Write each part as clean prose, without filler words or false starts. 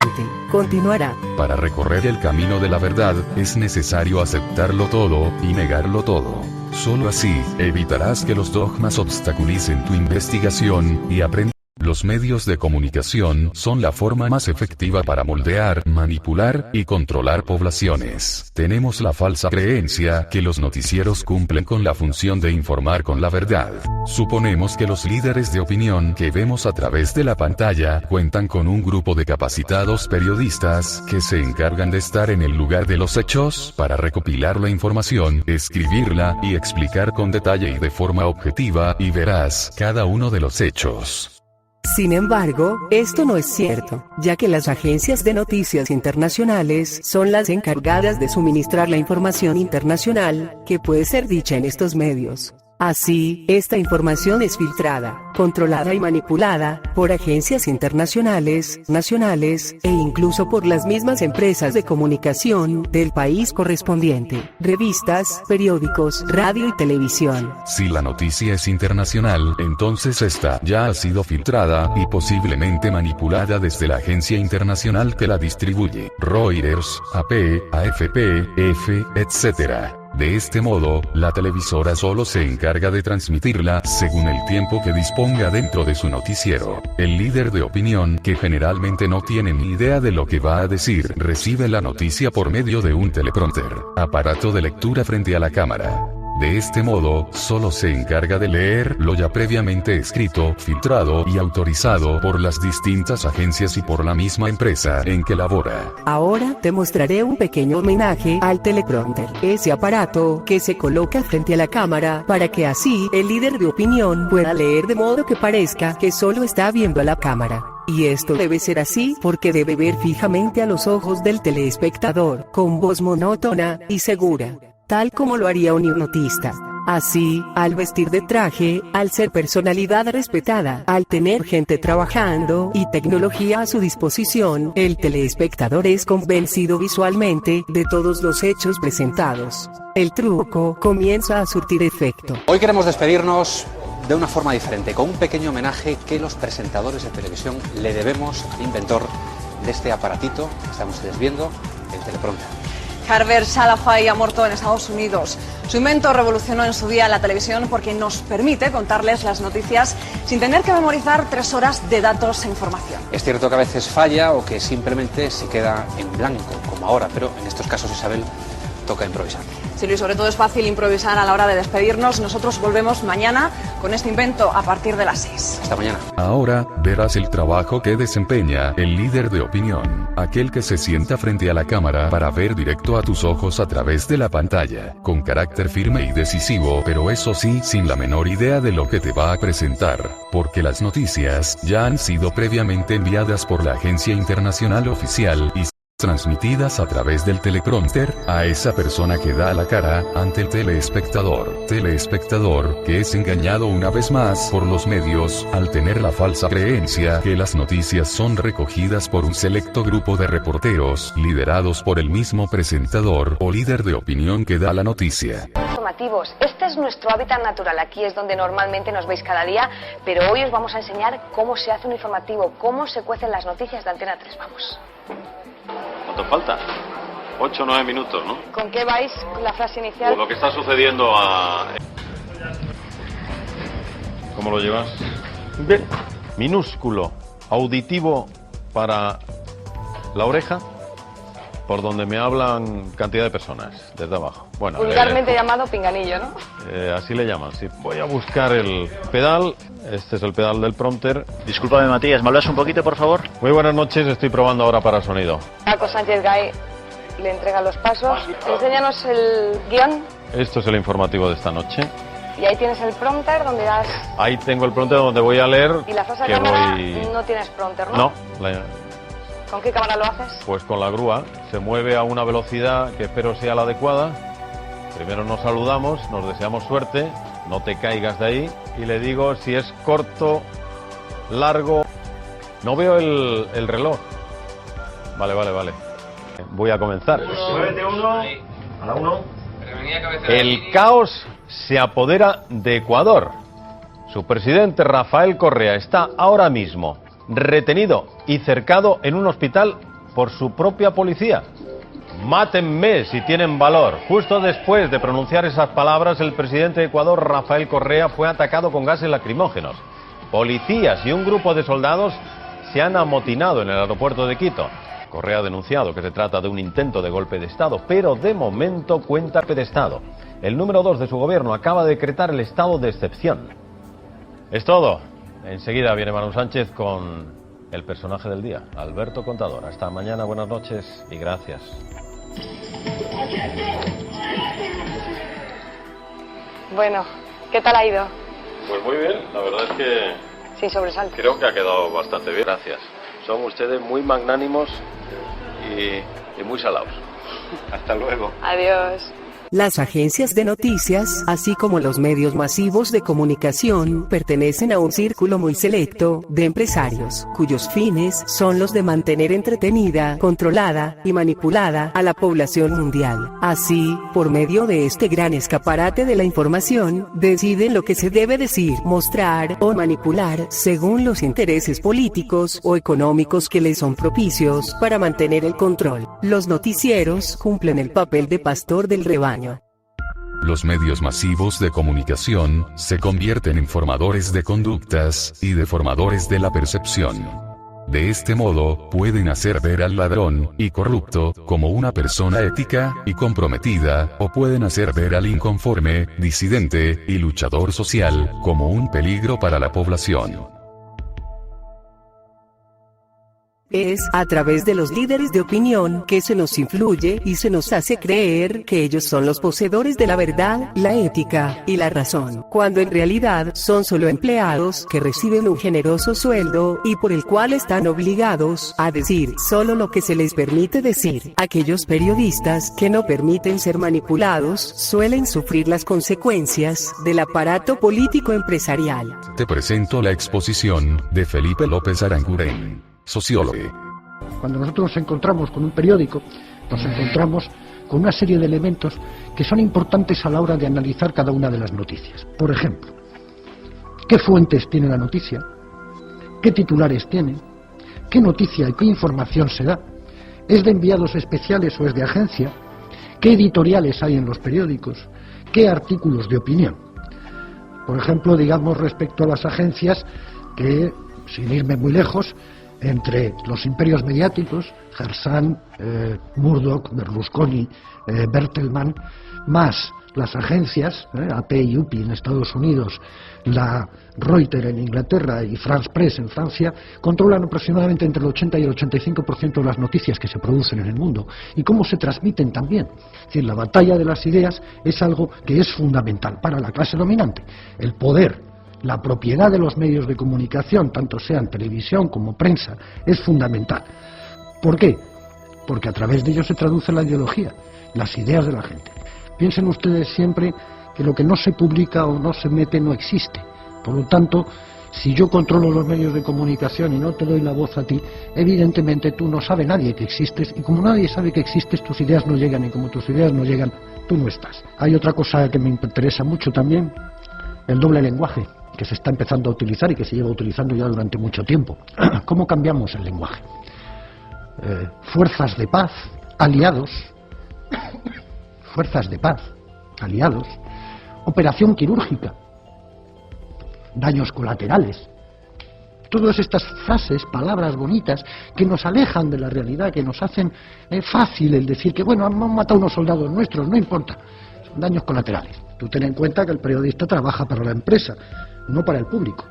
correspondiente. Continuará. Para recorrer el camino de la verdad, es necesario aceptarlo todo, y negarlo todo. Solo así, evitarás que los dogmas obstaculicen tu investigación, y aprendas. Los medios de comunicación son la forma más efectiva para moldear, manipular y controlar poblaciones. Tenemos la falsa creencia que los noticieros cumplen con la función de informar con la verdad. Suponemos que los líderes de opinión que vemos a través de la pantalla cuentan con un grupo de capacitados periodistas que se encargan de estar en el lugar de los hechos para recopilar la información, escribirla y explicar con detalle y de forma objetiva y veraz cada uno de los hechos. Sin embargo, esto no es cierto, ya que las agencias de noticias internacionales son las encargadas de suministrar la información internacional que puede ser dicha en estos medios. Así, esta información es filtrada, controlada y manipulada por agencias internacionales, nacionales, e incluso por las mismas empresas de comunicación del país correspondiente, revistas, periódicos, radio y televisión. Si la noticia es internacional, entonces esta ya ha sido filtrada y posiblemente manipulada desde la agencia internacional que la distribuye, Reuters, AP, AFP, EFE, etc. De este modo, la televisora solo se encarga de transmitirla según el tiempo que disponga dentro de su noticiero. El líder de opinión, que generalmente no tiene ni idea de lo que va a decir, recibe la noticia por medio de un teleprompter, aparato de lectura frente a la cámara. De este modo, solo se encarga de leer lo ya previamente escrito, filtrado y autorizado por las distintas agencias y por la misma empresa en que labora. Ahora te mostraré un pequeño homenaje al teleprompter, ese aparato que se coloca frente a la cámara para que así el líder de opinión pueda leer de modo que parezca que solo está viendo a la cámara. Y esto debe ser así porque debe ver fijamente a los ojos del telespectador, con voz monótona y segura, tal como lo haría un hipnotista. Así, al vestir de traje, al ser personalidad respetada, al tener gente trabajando y tecnología a su disposición, el telespectador es convencido visualmente de todos los hechos presentados. El truco comienza a surtir efecto. Hoy queremos despedirnos de una forma diferente, con un pequeño homenaje que los presentadores de televisión le debemos al inventor de este aparatito que estamos ustedes viendo, el teleprompter. Harvey Salafai ha muerto en Estados Unidos. Su invento revolucionó en su día la televisión porque nos permite contarles las noticias sin tener que memorizar 3 horas de datos e información. Es cierto que a veces falla o que simplemente se queda en blanco, como ahora, pero en estos casos, Isabel, toca improvisar. Sí, Luis, sobre todo es fácil improvisar a la hora de despedirnos. Nosotros volvemos mañana con este invento a partir de las 6. Hasta mañana. Ahora, verás el trabajo que desempeña el líder de opinión, aquel que se sienta frente a la cámara para ver directo a tus ojos a través de la pantalla, con carácter firme y decisivo, pero eso sí, sin la menor idea de lo que te va a presentar, porque las noticias ya han sido previamente enviadas por la agencia internacional oficial y transmitidas a través del teleprompter a esa persona que da la cara ante el telespectador que es engañado una vez más por los medios al tener la falsa creencia que las noticias son recogidas por un selecto grupo de reporteros liderados por el mismo presentador o líder de opinión que da la noticia. Informativos. Este es nuestro hábitat natural, aquí es donde normalmente nos veis cada día, pero hoy os vamos a enseñar cómo se hace un informativo, cómo se cuecen las noticias de Antena 3. Vamos. ¿Cuánto falta? 8 o 9 minutos, ¿no? ¿Con qué vais? ¿Con la frase inicial? Lo que está sucediendo a... ¿Cómo lo llevas? Bien. Minúsculo, auditivo para la oreja, por donde me hablan cantidad de personas, desde abajo. Bueno, vulgarmente llamado pinganillo, ¿no? Así le llaman, sí. Voy a buscar el pedal. Este es el pedal del prompter. Discúlpame, Matías, ¿me hablas un poquito, por favor? Muy buenas noches, estoy probando ahora para sonido. Paco Sánchez Gay le entrega los pasos. Enséñanos el guión. Esto es el informativo de esta noche. Y ahí tienes el prompter donde das... Ahí tengo el prompter donde voy a leer. Y la frase de cámara no tienes prompter, ¿no? No. ¿Con qué cámara lo haces? Pues con la grúa. Se mueve a una velocidad que espero sea la adecuada. Primero nos saludamos, nos deseamos suerte. No te caigas de ahí. Y le digo si es corto, largo. No veo el reloj. Vale. Voy a comenzar. Muévete uno. A la 1. El caos se apodera de Ecuador. Su presidente Rafael Correa está ahora mismo retenido y cercado en un hospital por su propia policía. Mátenme si tienen valor. Justo después de pronunciar esas palabras, el presidente de Ecuador, Rafael Correa, fue atacado con gases lacrimógenos. Policías y un grupo de soldados se han amotinado en el aeropuerto de Quito. Correa ha denunciado que se trata de un intento de golpe de Estado, pero de momento cuenta golpe de Estado. El número 2 de su gobierno acaba de decretar el estado de excepción. Es todo. Enseguida viene Manu Sánchez con el personaje del día, Alberto Contador. Hasta mañana, buenas noches y gracias. Bueno, ¿qué tal ha ido? Pues muy bien, la verdad es que Sin sobresalto. creo que ha quedado bastante bien. Gracias. Son ustedes muy magnánimos y muy salados. Hasta luego. Adiós. Las agencias de noticias, así como los medios masivos de comunicación, pertenecen a un círculo muy selecto de empresarios, cuyos fines son los de mantener entretenida, controlada y manipulada a la población mundial. Así, por medio de este gran escaparate de la información, deciden lo que se debe decir, mostrar o manipular según los intereses políticos o económicos que les son propicios para mantener el control. Los noticieros cumplen el papel de pastor del rebaño. Los medios masivos de comunicación se convierten en formadores de conductas y deformadores de la percepción. De este modo, pueden hacer ver al ladrón y corrupto como una persona ética y comprometida, o pueden hacer ver al inconforme, disidente y luchador social como un peligro para la población. Es a través de los líderes de opinión que se nos influye y se nos hace creer que ellos son los poseedores de la verdad, la ética y la razón, cuando en realidad son solo empleados que reciben un generoso sueldo y por el cual están obligados a decir solo lo que se les permite decir. Aquellos periodistas que no permiten ser manipulados suelen sufrir las consecuencias del aparato político empresarial. Te presento la exposición de Felipe López Aranguren, sociólogo. Cuando nosotros nos encontramos con un periódico, nos encontramos con una serie de elementos que son importantes a la hora de analizar cada una de las noticias. Por ejemplo, ¿qué fuentes tiene la noticia? ¿Qué titulares tiene? ¿Qué noticia y qué información se da? ¿Es de enviados especiales o es de agencia? ¿Qué editoriales hay en los periódicos? ¿Qué artículos de opinión? Por ejemplo, digamos respecto a las agencias que, sin irme muy lejos, entre los imperios mediáticos, Hersan, Murdoch, Berlusconi, Bertelsmann, más las agencias, AP y UPI en Estados Unidos, la Reuters en Inglaterra y France Press en Francia, controlan aproximadamente entre el 80 y el 85% de las noticias que se producen en el mundo y cómo se transmiten también. Es decir, la batalla de las ideas es algo que es fundamental para la clase dominante. El poder, la propiedad de los medios de comunicación, tanto sean televisión como prensa, es fundamental. ¿Por qué? Porque a través de ellos se traduce la ideología, las ideas de la gente. Piensen ustedes siempre que lo que no se publica o no se mete no existe. Por lo tanto, si yo controlo los medios de comunicación y no te doy la voz a ti, evidentemente tú no sabe nadie que existes, y como nadie sabe que existes, tus ideas no llegan, y como tus ideas no llegan, tú no estás. Hay otra cosa que me interesa mucho también, el doble lenguaje, que se está empezando a utilizar y que se lleva utilizando ya durante mucho tiempo. ¿Cómo cambiamos el lenguaje? Fuerzas de paz, aliados, fuerzas de paz, aliados, operación quirúrgica, daños colaterales. Todas estas frases, palabras bonitas, que nos alejan de la realidad, que nos hacen fácil el decir que, bueno, han matado unos soldados nuestros, no importa, son daños colaterales. Tú ten en cuenta que el periodista trabaja para la empresa, no para el público,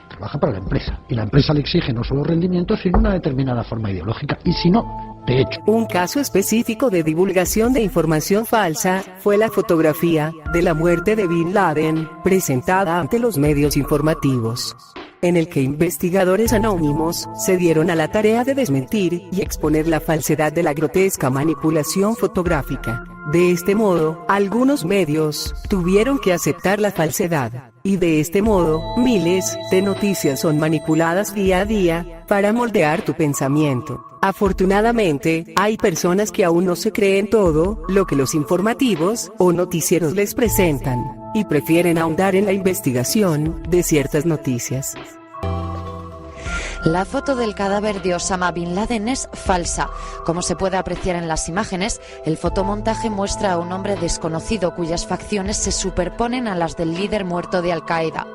trabaja para la empresa. Y la empresa le exige no solo rendimientos, sino una determinada forma ideológica. Y si no, te echo. Un caso específico de divulgación de información falsa fue la fotografía de la muerte de Bin Laden, presentada ante los medios informativos, en el que investigadores anónimos se dieron a la tarea de desmentir y exponer la falsedad de la grotesca manipulación fotográfica. De este modo, algunos medios tuvieron que aceptar la falsedad, y de este modo, miles de noticias son manipuladas día a día para moldear tu pensamiento. Afortunadamente, hay personas que aún no se creen todo lo que los informativos o noticieros les presentan, y prefieren ahondar en la investigación de ciertas noticias. La foto del cadáver de Osama Bin Laden es falsa. Como se puede apreciar en las imágenes, el fotomontaje muestra a un hombre desconocido cuyas facciones se superponen a las del líder muerto de Al-Qaeda.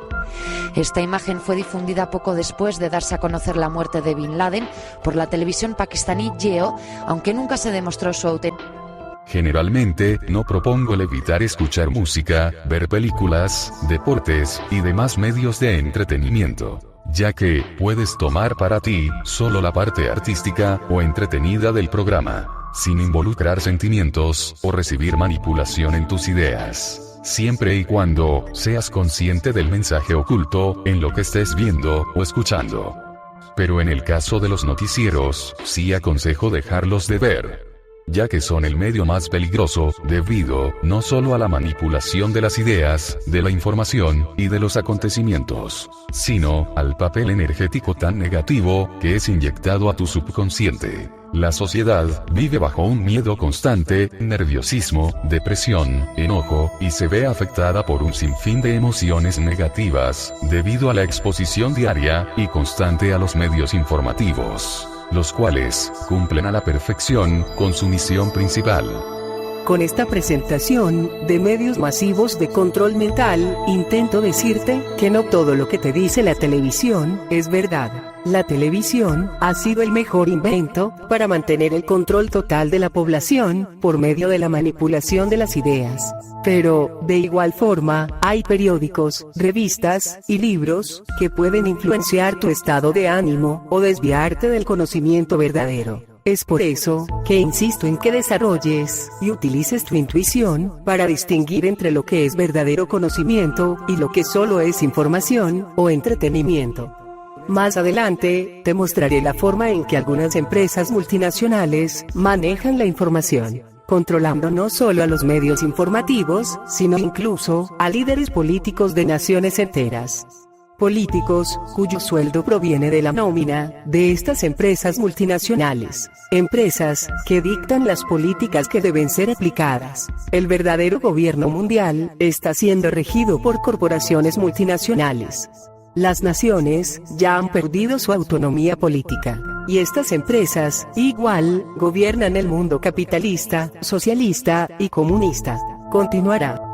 Esta imagen fue difundida poco después de darse a conocer la muerte de Bin Laden por la televisión pakistaní Jio, aunque nunca se demostró su autenticidad. Generalmente, no propongo el evitar escuchar música, ver películas, deportes y demás medios de entretenimiento, ya que puedes tomar para ti solo la parte artística o entretenida del programa, sin involucrar sentimientos o recibir manipulación en tus ideas, siempre y cuando seas consciente del mensaje oculto en lo que estés viendo o escuchando. Pero en el caso de los noticieros, sí aconsejo dejarlos de ver, ya que son el medio más peligroso, debido no solo a la manipulación de las ideas, de la información y de los acontecimientos, sino al papel energético tan negativo que es inyectado a tu subconsciente. La sociedad vive bajo un miedo constante, nerviosismo, depresión, enojo, y se ve afectada por un sinfín de emociones negativas, debido a la exposición diaria y constante a los medios informativos, los cuales cumplen a la perfección con su misión principal. Con esta presentación de medios masivos de control mental, intento decirte que no todo lo que te dice la televisión es verdad. La televisión ha sido el mejor invento para mantener el control total de la población por medio de la manipulación de las ideas. Pero, de igual forma, hay periódicos, revistas y libros que pueden influenciar tu estado de ánimo o desviarte del conocimiento verdadero. Es por eso que insisto en que desarrolles y utilices tu intuición para distinguir entre lo que es verdadero conocimiento y lo que solo es información o entretenimiento. Más adelante, te mostraré la forma en que algunas empresas multinacionales manejan la información, controlando no solo a los medios informativos, sino incluso a líderes políticos de naciones enteras. Políticos cuyo sueldo proviene de la nómina de estas empresas multinacionales. Empresas que dictan las políticas que deben ser aplicadas. El verdadero gobierno mundial está siendo regido por corporaciones multinacionales. Las naciones ya han perdido su autonomía política, y estas empresas, igual, gobiernan el mundo capitalista, socialista y comunista. Continuará.